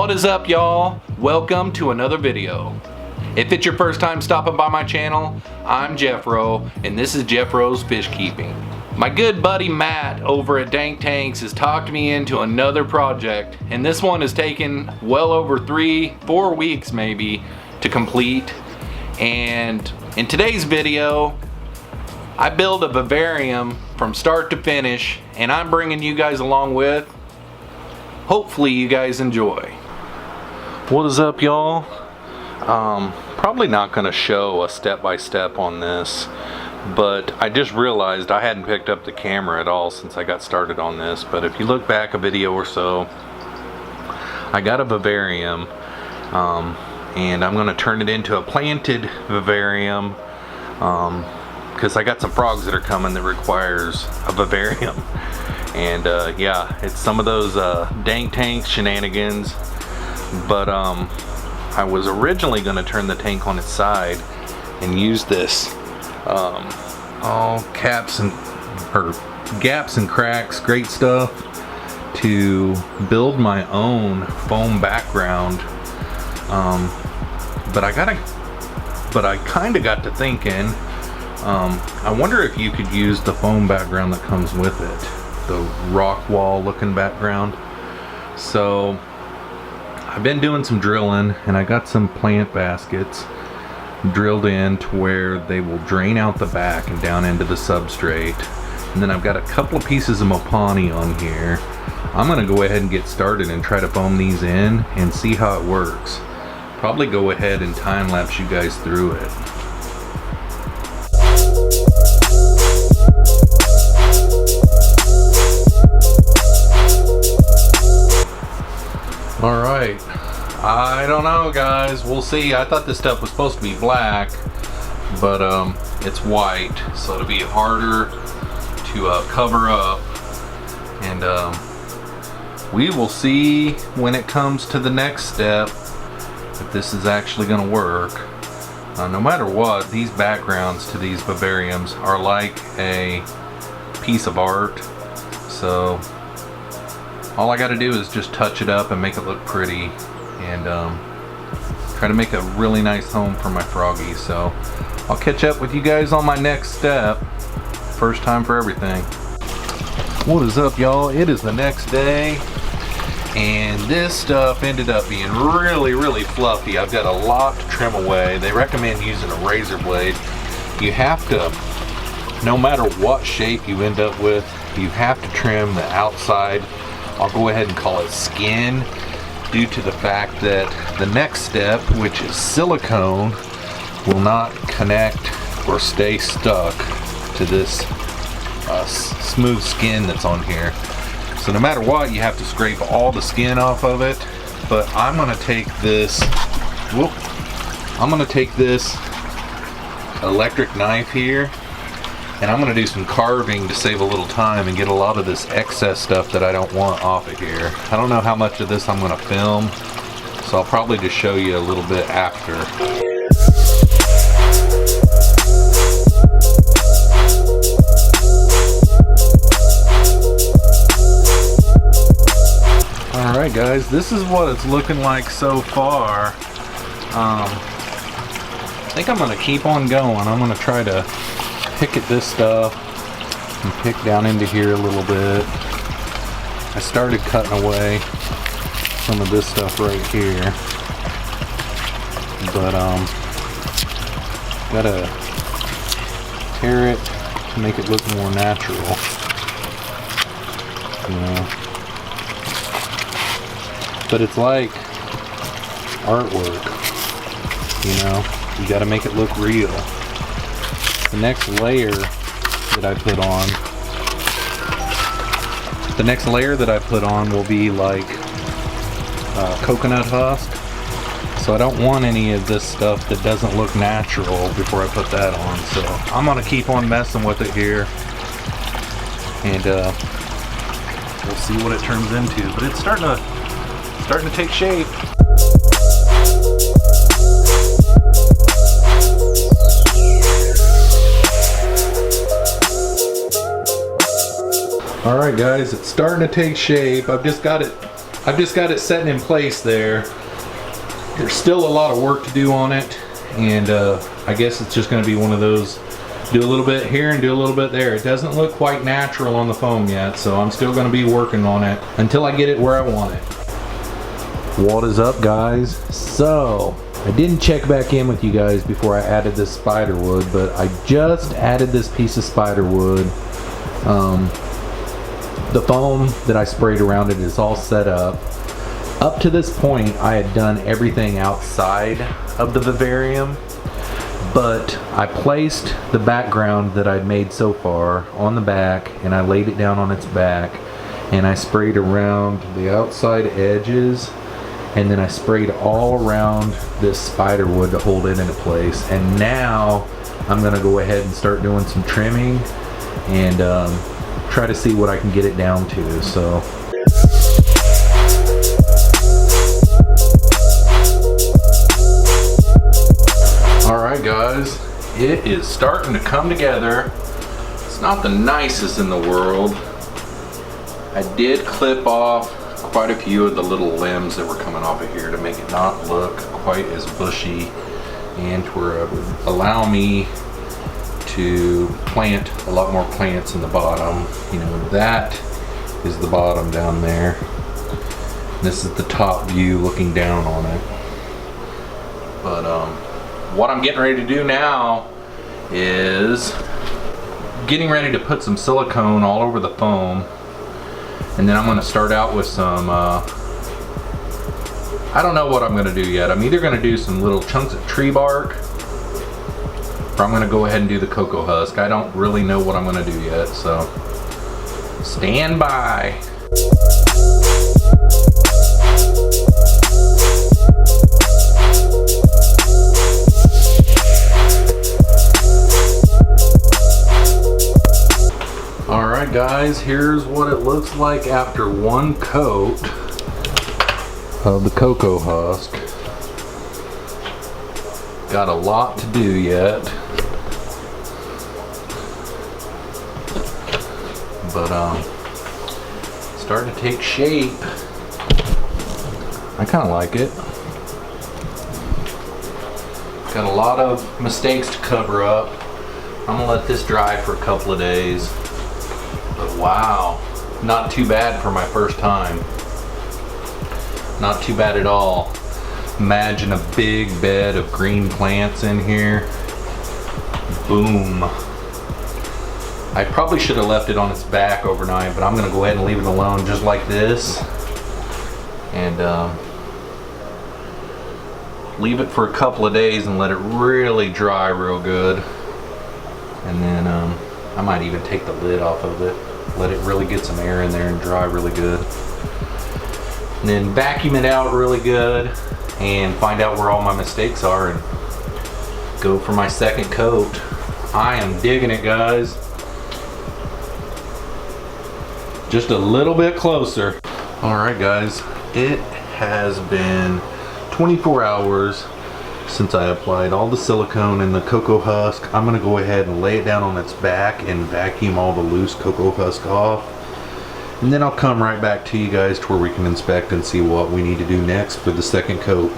What is up, y'all? Welcome to another video. If it's your first time stopping by my channel, I'm Jeffro, and this is Jeffro's Fish Keeping. My good buddy Matt over at Dank Tanks has talked me into another project, and this one has taken well over 3-4 weeks maybe to complete. And in today's video, I build a vivarium from start to finish, and I'm bringing you guys along with. Hopefully you guys enjoy. What is up, y'all? Probably not going to show a step-by-step on this, but I just realized I hadn't picked up the camera at all since I got started on this. But if you look back a video or so, I got a vivarium, and I'm going to turn it into a planted vivarium, because I got some frogs that are coming that requires a vivarium. And yeah, it's some of those Dank Tank shenanigans. But I was originally going to turn the tank on its side and use this all gaps and cracks, great stuff, to build my own foam background. But I kind of got to thinking, I wonder if you could use the foam background that comes with it, the rock wall looking background. So I've been doing some drilling, and I got some plant baskets drilled in to where they will drain out the back and down into the substrate. And then I've got a couple of pieces of Mopani on here. I'm gonna go ahead and get started and try to foam these in and see how it works. Probably go ahead and time lapse you guys through it. Alright, I don't know, guys, we'll see. I thought this stuff was supposed to be black, but it's white, so it'll be harder to cover up. And we will see when it comes to the next step if this is actually going to work. No matter what, these backgrounds to these vivariums are like a piece of art, so all I got to do is just touch it up and make it look pretty, and try to make a really nice home for my froggies. So I'll catch up with you guys on my next step. First time for everything. What is up, y'all? It is the next day, and this stuff ended up being really fluffy. I've got a lot to trim away. They recommend using a razor blade. You have to, no matter what shape you end up with, you have to trim the outside. I'll go ahead and call it skin, due to the fact that the next step, which is silicone, will not connect or stay stuck to this smooth skin that's on here. So no matter what, you have to scrape all the skin off of it. But I'm going to take this, electric knife here, and I'm going to do some carving to save a little time and get a lot of this excess stuff that I don't want off of here. I don't know how much of this I'm going to film, so I'll probably just show you a little bit after. Alright guys, this is what it's looking like so far. I think I'm going to keep on going. I'm going to try to pick at this stuff and pick down into here a little bit. I started cutting away some of this stuff right here, but gotta tear it to make it look more natural, you know. But it's like artwork, you know. You gotta make it look real. The next layer that I put on will be like coconut husk. So I don't want any of this stuff that doesn't look natural before I put that on. So I'm gonna keep on messing with it here, and we'll see what it turns into. But it's starting to take shape. Alright guys, it's starting to take shape. I've just got it I've just got it setting in place there. There's still a lot of work to do on it, and I guess it's just going to be one of those, do a little bit here and do a little bit there. It doesn't look quite natural on the foam yet, so I'm still going to be working on it until I get it where I want it. What is up, guys? So I didn't check back in with you guys before I added this spider wood, but I just added this piece of spider wood. The foam that I sprayed around it is all set up. Up to this point, I had done everything outside of the vivarium, but I placed the background that I'd made so far on the back, and I laid it down on its back, and I sprayed around the outside edges, and then I sprayed all around this spider wood to hold it into place. And now I'm gonna go ahead and start doing some trimming and try to see what I can get it down to. So alright guys, it is starting to come together. It's not the nicest in the world. I did clip off quite a few of the little limbs that were coming off of here to make it not look quite as bushy, and to where it would allow me to plant a lot more plants in the bottom. You know, that is the bottom down there. This is the top view looking down on it. But what I'm getting ready to do now is getting ready to put some silicone all over the foam, and then I'm going to start out with some I don't know what I'm going to do yet. I'm either going to do some little chunks of tree bark, or I'm going to go ahead and do the cocoa husk. I don't really know what I'm going to do yet, so stand by. Alright guys, here's what it looks like after one coat of the cocoa husk. Got a lot to do yet, but starting to take shape. I kind of like it. Got a lot of mistakes to cover up. I'm gonna let this dry for a couple of days. But wow, not too bad for my first time. Not too bad at all. Imagine a big bed of green plants in here. Boom. I probably should have left it on its back overnight, but I'm gonna go ahead and leave it alone just like this. And leave it for a couple of days and let it really dry real good. And then I might even take the lid off of it, let it really get some air in there and dry really good. And then vacuum it out really good and find out where all my mistakes are and go for my second coat. I am digging it, guys. Just a little bit closer. Alright guys, it has been 24 hours since I applied all the silicone and the cocoa husk. I'm gonna go ahead and lay it down on its back and vacuum all the loose cocoa husk off. And then I'll come right back to you guys to where we can inspect and see what we need to do next for the second coat.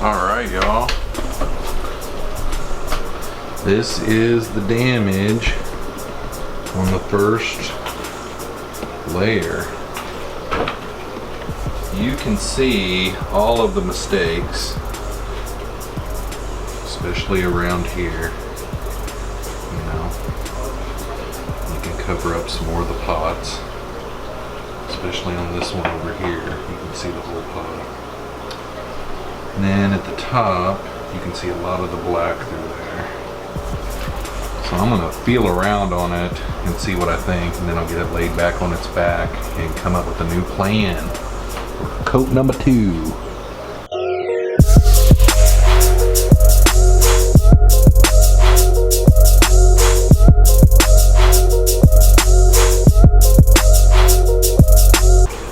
Alright y'all. This is the damage on the first layer. You can see all of the mistakes, especially around here. You know, you can cover up some more of the pots, especially on this one over here. You can see the whole pot. And then at the top, you can see a lot of the black through there. So I'm gonna feel around on it and see what I think, and then I'll get it laid back on its back and come up with a new plan for coat number 2.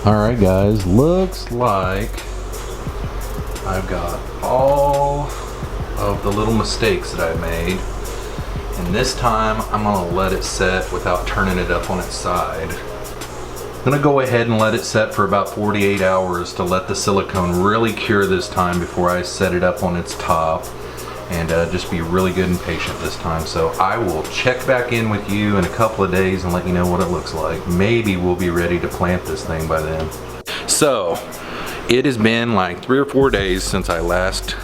Alright guys, looks like I've got all of the little mistakes that I made, and this time I'm gonna let it set without turning it up on its side. I'm gonna go ahead and let it set for about 48 hours to let the silicone really cure this time before I set it up on its top, and just be really good and patient this time. So I will check back in with you in a couple of days and let you know what it looks like. Maybe we'll be ready to plant this thing by then. So it has been like 3 or 4 days since I last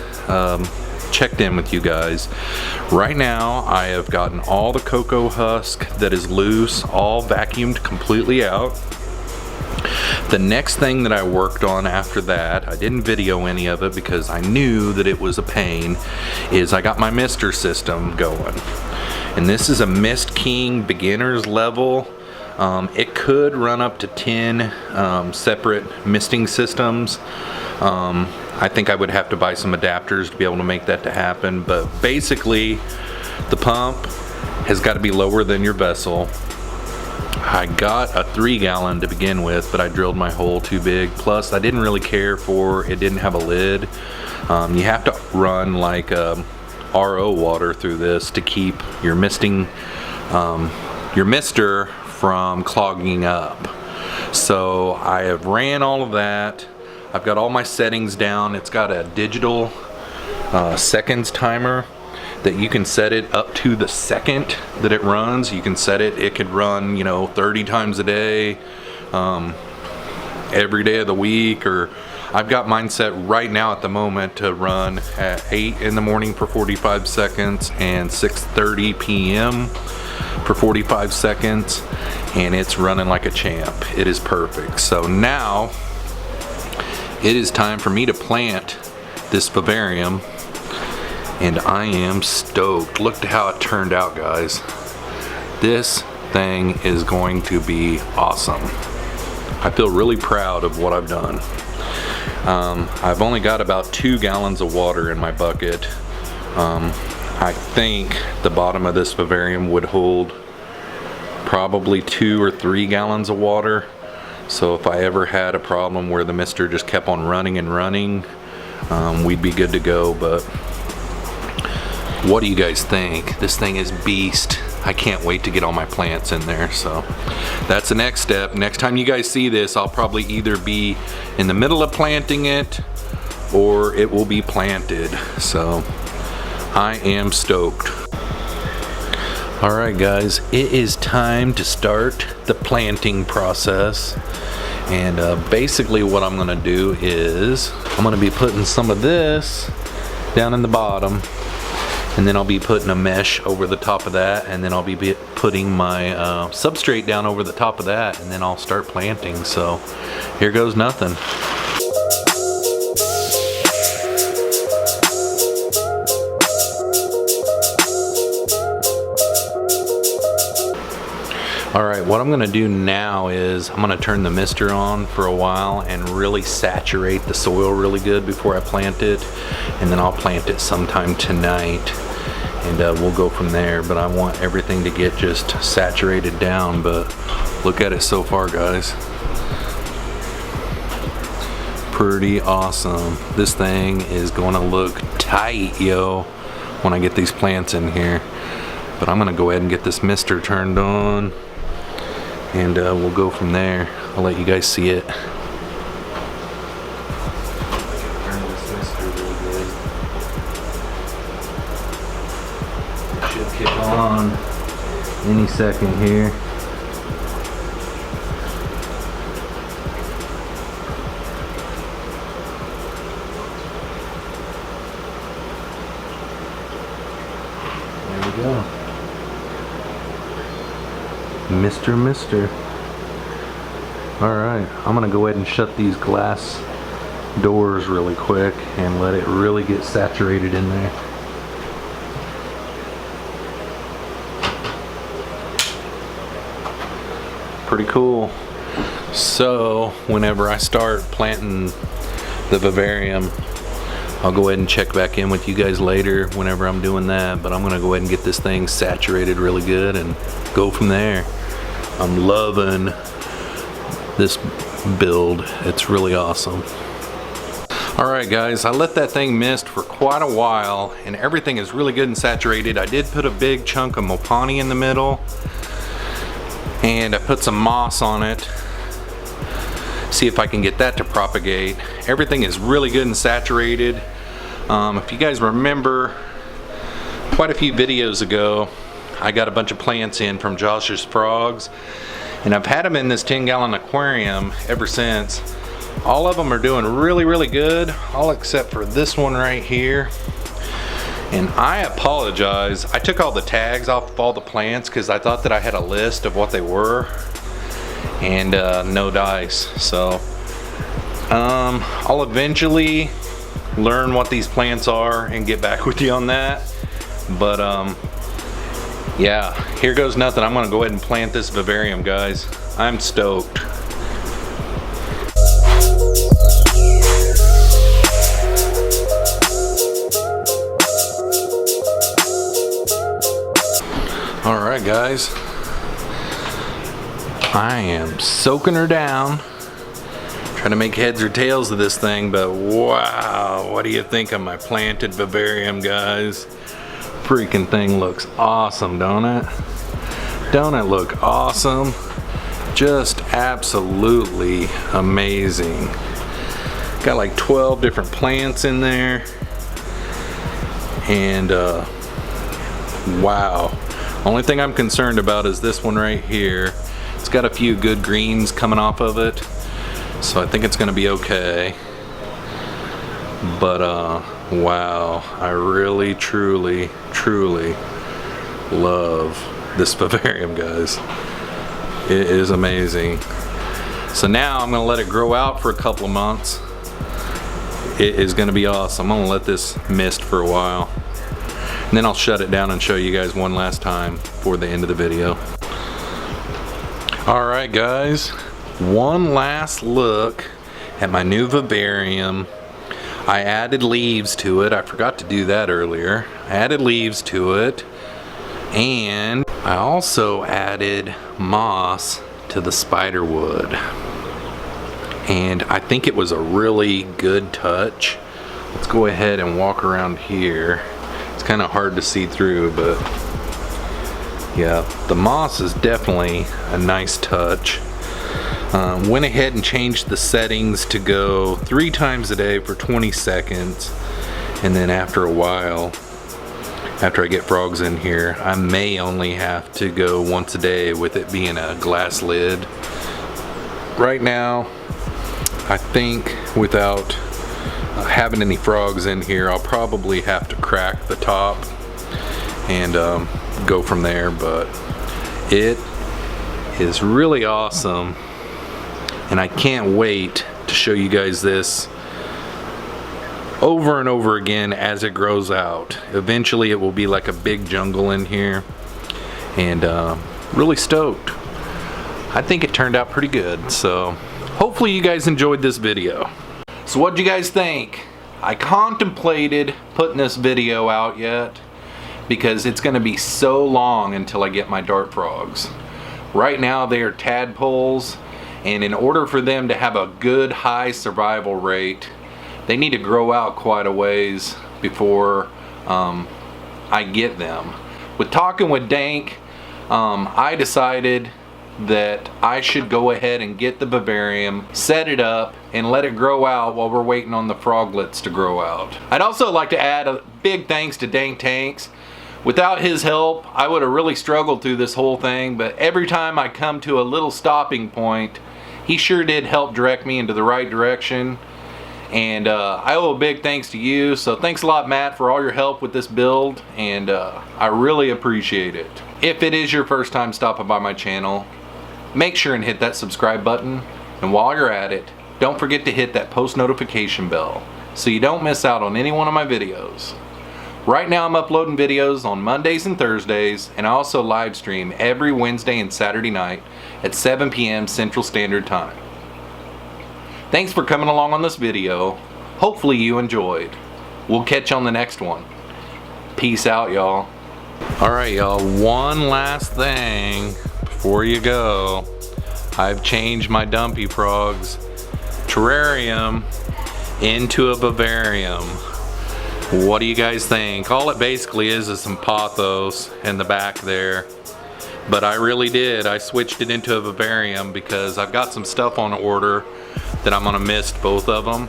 checked in with you guys. Right now I have gotten all the cocoa husk that is loose all vacuumed completely out. The next thing that I worked on after that, I didn't video any of it because I knew that it was a pain, is I got my mister system going. And this is a Mist King beginner's level. It could run up to 10 separate misting systems. I think I would have to buy some adapters to be able to make that to happen, but basically the pump has got to be lower than your vessel. I got a 3-gallon to begin with, but I drilled my hole too big. Plus I didn't really care for it didn't have a lid. You have to run like RO water through this to keep your misting, your mister from clogging up. So I have ran all of that. I've got all my settings down. It's got a digital seconds timer that you can set it up to the second that it runs. You can set it, it could run, you know, 30 times a day, every day of the week, or I've got mine set right now at the moment to run at 8 in the morning for 45 seconds and 6:30 p.m. for 45 seconds, and it's running like a champ. It is perfect. So now it is time for me to plant this vivarium, and I am stoked. Look at how it turned out, guys. This thing is going to be awesome. I feel really proud of what I've done. I've only got about 2 gallons of water in my bucket. I think the bottom of this vivarium would hold probably 2 or 3 gallons of water. So if I ever had a problem where the mister just kept on running and running, we'd be good to go. But what do you guys think? This thing is beast. I can't wait to get all my plants in there. So that's the next step. Next time you guys see this, I'll probably either be in the middle of planting it or it will be planted. So I am stoked. All right, guys, it is time to start the planting process. And basically what I'm gonna do is I'm gonna be putting some of this down in the bottom, and then I'll be putting a mesh over the top of that, and then I'll be putting my substrate down over the top of that, and then I'll start planting. So here goes nothing. Alright, what I'm going to do now is I'm going to turn the mister on for a while and really saturate the soil really good before I plant it, and then I'll plant it sometime tonight, and we'll go from there. But I want everything to get just saturated down. But look at it so far, guys. Pretty awesome. This thing is going to look tight, yo, when I get these plants in here. But I'm going to go ahead and get this mister turned on, and we'll go from there. I'll let you guys see it. Turn this mister really good. It should kick on any second here. There we go. Mister. Alright, I'm gonna go ahead and shut these glass doors really quick and let it really get saturated in there. Pretty cool. So whenever I start planting the vivarium, I'll go ahead and check back in with you guys later whenever I'm doing that. But I'm gonna go ahead and get this thing saturated really good and go from there. I'm loving this build. It's really awesome. Alright guys, I let that thing mist for quite a while and everything is really good and saturated. I did put a big chunk of Mopani in the middle and I put some moss on it. See if I can get that to propagate. Everything is really good and saturated. If you guys remember, quite a few videos ago, I got a bunch of plants in from Josh's Frogs, and I've had them in this 10-gallon aquarium ever since. All of them are doing really good, all except for this one right here. And I apologize, I took all the tags off of all the plants because I thought that I had a list of what they were, and no dice. So I'll eventually learn what these plants are and get back with you on that. But yeah, here goes nothing. I'm gonna go ahead and plant this vivarium, guys. I'm stoked. Alright guys, I am soaking her down, trying to make heads or tails of this thing, but wow, what do you think of my planted vivarium, guys? Freaking thing looks awesome, don't it? Don't it look awesome? Just absolutely amazing. Got like 12 different plants in there, and wow. Only thing I'm concerned about is this one right here. It's got a few good greens coming off of it, so I think it's gonna be okay. But wow, I really truly love this vivarium, guys. It is amazing. So now I'm gonna let it grow out for a couple of months. It is gonna be awesome. I'm gonna let this mist for a while, and then I'll shut it down and show you guys one last time for the end of the video. Alright guys, one last look at my new vivarium. I added leaves to it. I forgot to do that earlier. I added leaves to it, and I also added moss to the spiderwood. And I think it was a really good touch. Let's go ahead and walk around here. It's kind of hard to see through, but yeah, the moss is definitely a nice touch. Went ahead and changed the settings to go 3 times a day for 20 seconds, and then after a while, after I get frogs in here, I may only have to go once a day with it being a glass lid. Right now, I think without having any frogs in here, I'll probably have to crack the top and go from there, but it is really awesome, and I can't wait to show you guys this over and over again as it grows out. Eventually it will be like a big jungle in here, and really stoked. I think it turned out pretty good, so hopefully you guys enjoyed this video. So what'd you guys think? I contemplated putting this video out yet because it's gonna be so long until I get my dart frogs. Right now they are tadpoles, and in order for them to have a good high survival rate, they need to grow out quite a ways before I get them. With talking with Dank, I decided that I should go ahead and get the vivarium, set it up, and let it grow out while we're waiting on the froglets to grow out. I'd also like to add a big thanks to Dank Tanks. Without his help, I would have really struggled through this whole thing, but every time I come to a little stopping point, he sure did help direct me into the right direction. And I owe a big thanks to you, so thanks a lot, Matt, for all your help with this build, and I really appreciate it. If it is your first time stopping by my channel, make sure and hit that subscribe button, and while you're at it, don't forget to hit that post notification bell so you don't miss out on any one of my videos. Right now I'm uploading videos on Mondays and Thursdays, and I also live stream every Wednesday and Saturday night at 7 p.m. Central Standard Time. Thanks for coming along on this video. Hopefully you enjoyed. We'll catch you on the next one. Peace out, y'all. Alright, y'all, one last thing before you go. I've changed my Dumpy Frogs terrarium, into a Vivarium. What do you guys think? All it basically is some pothos in the back there. But I really did. I switched it into a Vivarium because I've got some stuff on order that I'm gonna mist both of them.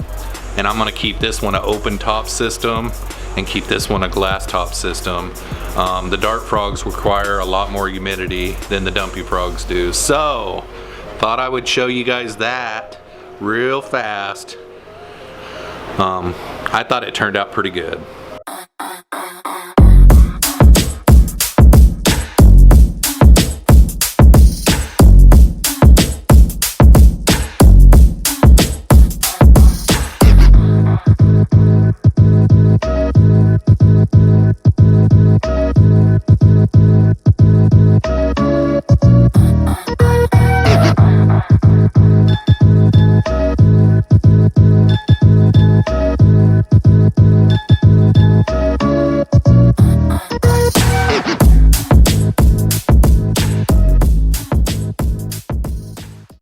And I'm gonna keep this one an open top system and keep this one a glass top system. The dart frogs require a lot more humidity than the dumpy frogs do. So, thought I would show you guys that real fast. I thought it turned out pretty good.